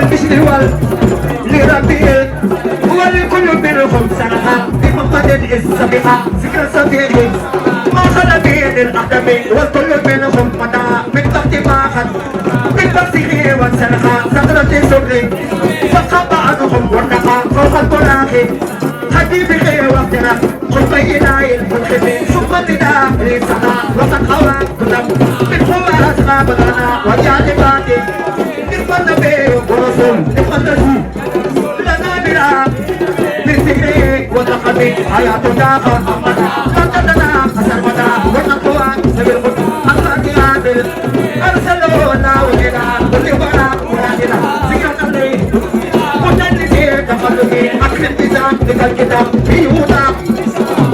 والبشر والربيع والكل منهم سرحة بمقد السبيحة ذكر صديقي ما خلا بين الأقدم والكل منهم مدى من تحت ما خد من بصره والسرحة سقرة سري فقط بعضهم والنقى فوق البراخي حبيبي خير وقتنا قل بينا المنخفين ثم تداخل سحا وقد خورا كتب من فوق أسماء بدرنا وجانباتي نقبل نبي ورسول نقبل نسول لنا بلا من سكري وتقبي حياتنا فأمنا لقدنا أسر مدى ونقوى سبيل قد أخلاق عادل أرسلوا الله إلى كل بنا مرادنا ذكرة الليل مجددين تخلقين أكل التزام لك الكتاب فيه هدى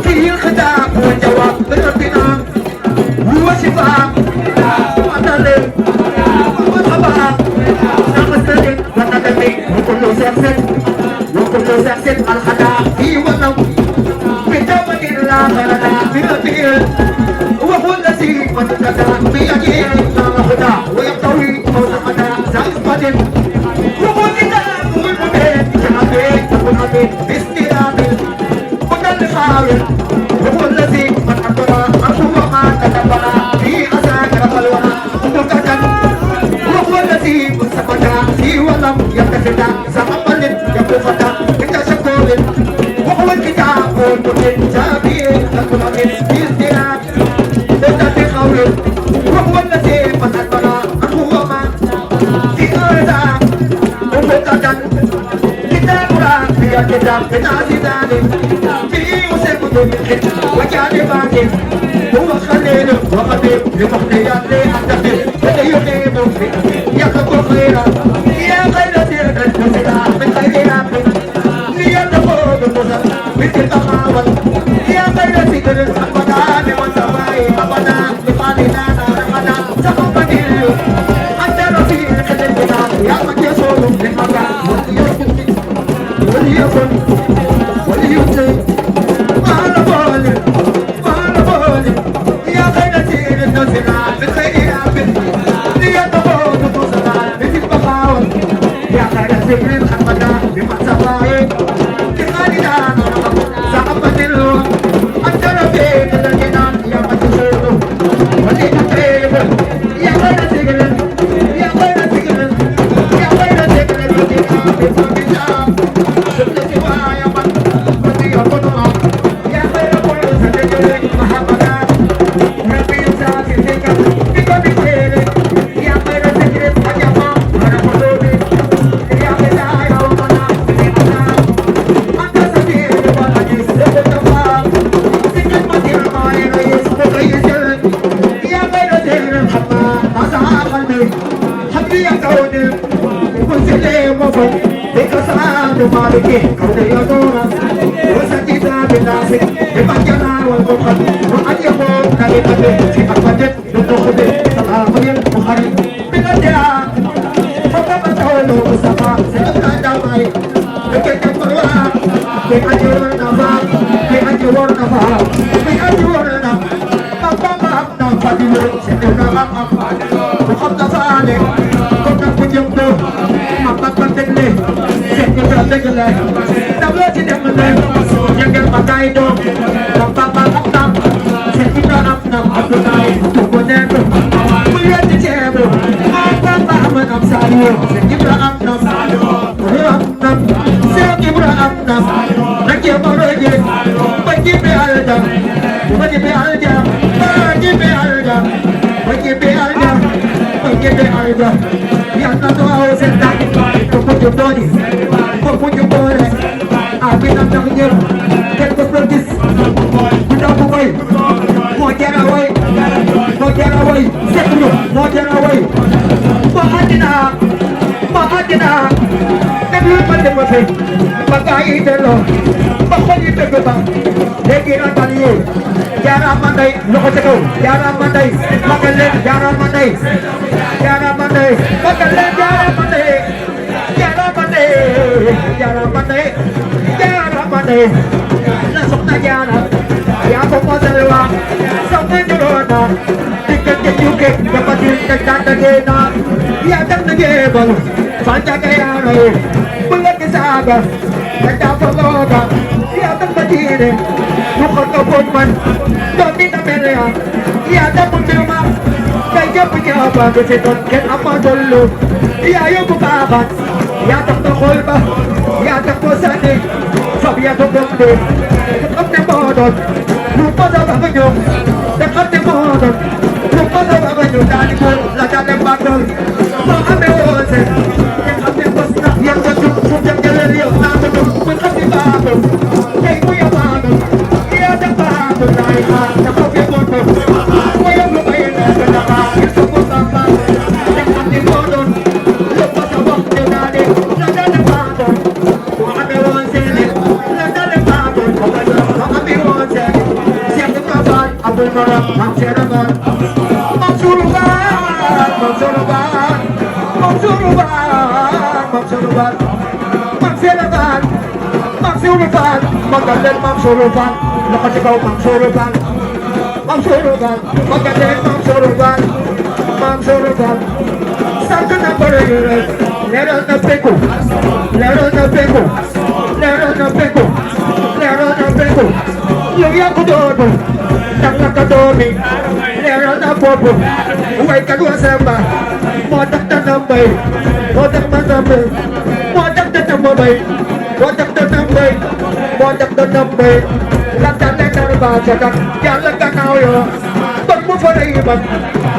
فيه الخداع والجواب من ربنا هو شفاء وعدل وطبع نغسل وندمي وكل شخص الخداع فيه ونو بدوة لا غلدا بربه وهو الذي وتدى بيده الهدى ويقتوي فوق الخداع زائد وهو الكتاب والمبين كمبين والمبين باستراب مدلخاوي وهو الذي من أقرأ أقوى ما تدبر في أساكر الورى مقتدر وهو الذي سقط فيه ولم يلتفت زمن يقوفت بتشكل وهو الكتاب والمبين جابي القرآن باستراب مدلخاوي وهو الذي من أقرأ أقوى ما في أرض ومقتدر كتاب بتعزيزاني فيه وسيبه من وجانباني هو خليل وخبيب لمخليات لي أحتفل بدي يقيم يخلق خيرا يا خير سيرة المسيرة من خير عبد ليتفوض المسر مثل تماول يا خير سيرة الأبدان والسماء أبدا لقالنا رحنا سقطني أنت رفيق الكتاب يا من يصول للمكان وليكن وليكن ما نبالي يا خير سير النزلة بخير عبد ليتفوض المسر مثل بخاول يا خير سير الأبدان بمسمائي لقالنا سقطني أنت رفيق الجنان يا من يصول وليكن يا خير سير يا خير سير يا خير سير مالكي كون يدورا وسكيتا بالناس بمجنا والمقد وأن يكون كلمة في أقوى بالنخب صلاحي المخرج من الدعاء فقط تقول مصطفى سيبقى دمائي لكي تقرأ بأجر النفاق بأجر النفاق بأجر النفاق أبقى أبنى فضيل سيدنا أبقى وخبط فعلي كنا كجمدو أبقى تقلي Tegale, tablo ci dem le, yengal matay do, papa tam, sekina am abdulay, to bonek, mu yati cebo, papa am sayo, sekina am sayo, am sekina am, nakya moroje, bagi be alda, bagi be alda, bagi be alda, bagi be alda, bagi be alda, ya na to ausenta, to pujo doni. Punya boleh, abi nak dengar, kita pergi, kita bukai, mau jalan away, setulu, mau jalan away, mahadina, nabi pada masa, pakai itu, pakai itu betul, lekiran balik, jalan mandai, lokal cakap, jalan mandai, makan jalan mandai, jalan mandai, makan jalan mandai. Jaramane, nasok na jana, ya ko mo dalawa, sa medrona, tiket yuke, kapatid nagtatagena, ya tang nagebang, Panchakayano, Bulakasaga, Katapaloga, Yata Padine, Nukoto Putman, Domina Melia, Yata Putuma, Kaya Pujaba, kasi don't get up on the loop, Yayo Bubaban, Yata Tokolba, Yata Posani, Fabiato Gombe, the Modon, Lupa the Avenue, the Captain Modon, Lupa the Avenue, Daniel, Lata Battle, Mohammed Rose, the Posta, Yata Putja Gallery of Namu, with the Bible, take me a Bible, Yata Bible, the Pokémon, where am I in the heart, it's a Putama, the Captain Modon, Lupa the Box, Lata Battle, Mohammed Rose, Lata Battle, Mohammed Rose, Siapa kabar, Abdul Maram, Maksiraban, Maksuruban, Maksuruban, Maksuruban, Maksuruban, Maksiraban, Maksuruban, Magaling Maksuruban, lakas ikaw Maksuruban, Maksuruban, magaling Maksuruban, Maksuruban, saan ka na barayuran? Meron na peko, meron na peko, meron na peko, meron na peko, yung yako doon, nakakadomi, meron na popo, huwag ka doon samba, modak na nambay, modak na nambay, modak na nambay, modak na nambay, modak na nambay, lantan na narabasa ka, yalang ka na uyo, pag mo pariban,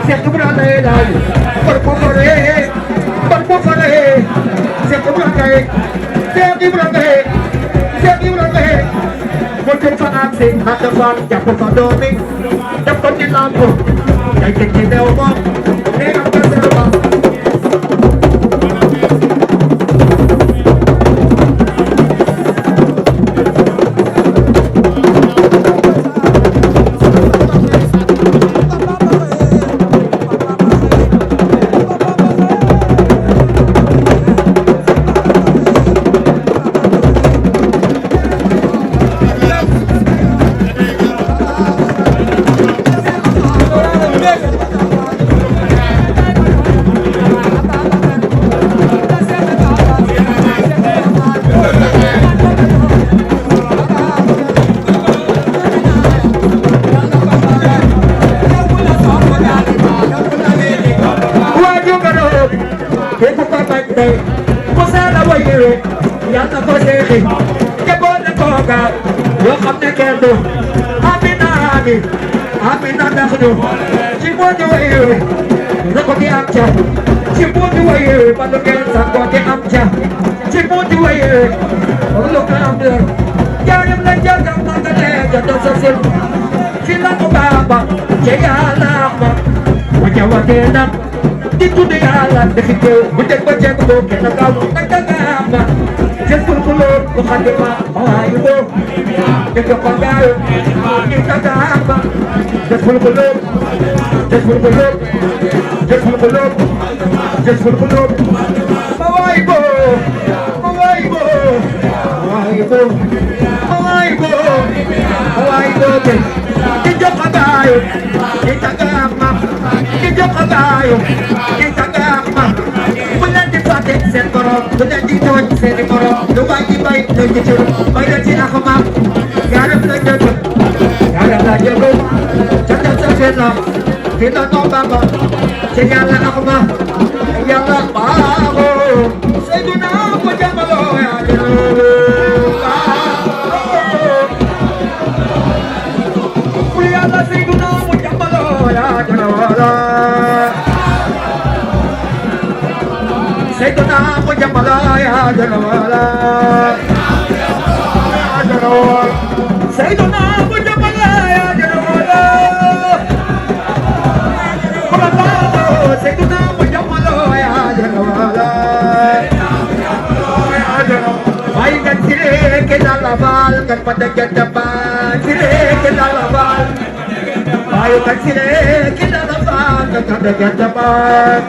siya kumula na ilan, pag mo pariban, pag mo pariban, siya kumula na ilan, siya kumula na ilan, siya kumula na ilan, Muncul aksi, hadapan, jatuh padoming, dapat di lampu, kayak kita omong, dengan berserba. Musala wayere, yata koseke, kebole koga, yokamne kendo, amina nakhdu, chimodi wayere, nakoti amcha, chimodi wayere, paloken sakoti amcha, chimodi wayere, oloka amder, jarim la jagam magale, jado sasil, sila ko baba, jayala ma, wajawatena. Itu dia alam dekitu, budak baca kudo kena kau tagama. Jepul kulo, bukannya ayo, dekat panggil, kita tagama. Jepul kulo, jepul kulo, jepul kulo, jepul kulo. Mawaibo, mawaibo, mawaibo, mawaibo, mawaibo. Kita panggil, kita tagama. Kita panggil. Bulan dito sa Nimoro, lumay-ibay, nagkitsuro, mayroon ako ma'am, garap na dito, cakap sa sila, tinatong ba, sinala ako ma'am, yala pa ako, sa ito na ako dyan maloya, kuyala sa ito na ako dyan maloya, Ito na ako dyan malaya, janawala. Sa ito na ako dyan malaya, janawala. Sa ito na ako dyan malaya, janawala. Ay, kan sire kinalabal, kan padagan dapan, sire kinalabal. Ay, kan sire kinalabal, kan padagan dapan.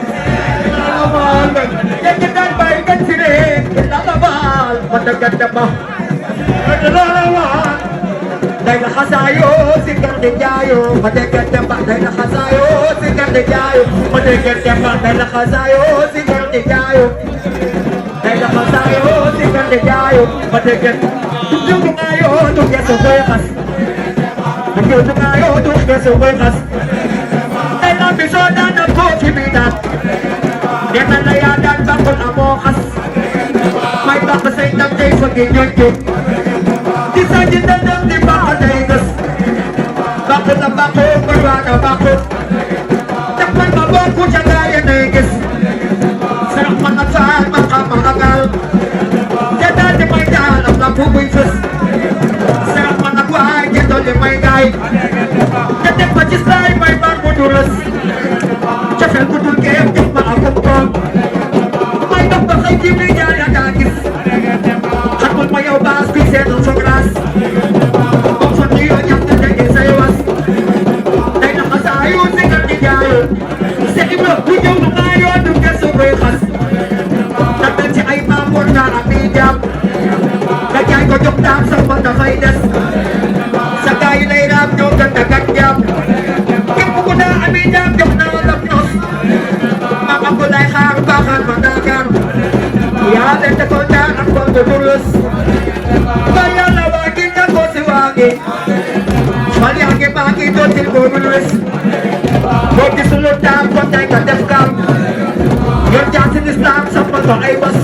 Yang kita baikkan sini, kita labal, padagan dapan. Adalah dahil nakasayo, sikat din jayo, padagan dapan. Dahil nakasayo, sikat din jayo, padagan dapan. Dahil nakasayo, sikat di jaayu day dafa saayo sigal di jaayu ba dëgg du ngaayo du gesu koy xas du ngaayo du gesu koy xas day la bi soo daan na ko ci bi daan dina la yaa daan bàkkul amoo xas may bàkk say ndam tey fa gi ñooñ di sa ji dëndëm di bàkk day gës bàkk na bàkk barwaana bàkk jàppal ma bokku ca gaaya day gis sarax ma na faal ma xam ma agal te daal di may daal am na fu muy fës sarax ma nag waay te dolli may gaay te teg ma ci saay may baar mu du rës cofeel bu dul keem jox ma akum koom may dox ba xëy ji mi jaar ya daa gis xamul ma yow baas bi seetul sa glace moom fa nuyoo ñam te teggi say was day na xasaayu sigal di jaayu Seex Ibra bu ñëw du ngaayoo du gesu koy xas tàggal ci ay maam war naa am i jaam nga jaay ko jox daam sax man dafay des sa gaay yi lay raam ñoo gën a gàtt jaam képp ku daa am i jaam jox naa la ños maam am ko lay xaar baaxal ma naakaar yaa leen te ko daan am ko du durus ba yàlla waa ngi ñàkkoo si waa ngi fal yaa ngi maa ngi dootil ko durus boo gisul daam ko tey nga def kaam yor jaasi lislaam sampal ko ay bas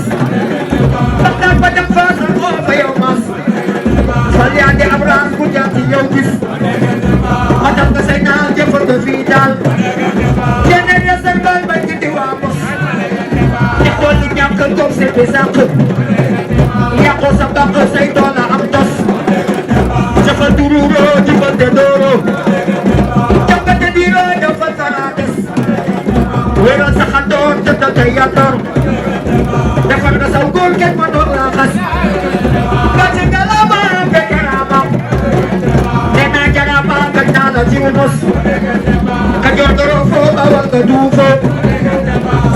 ndax daal ba dem faas moo fa yow mas fal yaa di am raas ku jaasi yow gis ma tam nga say naan jëfal ko fii daal yeneen ya seen baay bay ci di waa mos te xool li ñàkk toog seen bi sàq yàqoo sa bàq say doona am tos jëfal dururoo jëfal te dooroo jàngate diiroo defal saraates wéeral sa xandoor jëndal tey yàttor defal nga saw góor kenn ma doon laa xas gàcce nga la ma nga jaraama nee naa jaraama nga naa la jiw mos ka joor doroo foo ba war nga duufoo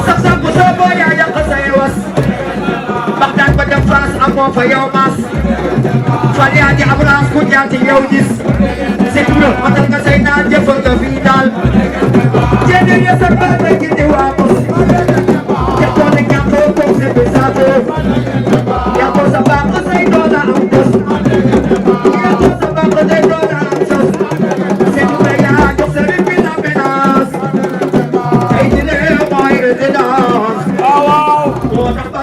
sax sax bu soo boo yaa yàq say was baxtaan ba dem faas amoo fa yow maas fal yaa di am raas ku jaati yow gis Seex Ibra matal nga say naan jëfal nga fii daal jéene ya sa baay bay ci di waa mos jëfoo ne ñàkkoo koog si bi saatoo yàqoo sa baax say doona am tos yàqoo sa baax say doona am sos Seex Ibra yaa jox sa rit bi la menace ay di lee mooy résidence moo tax ba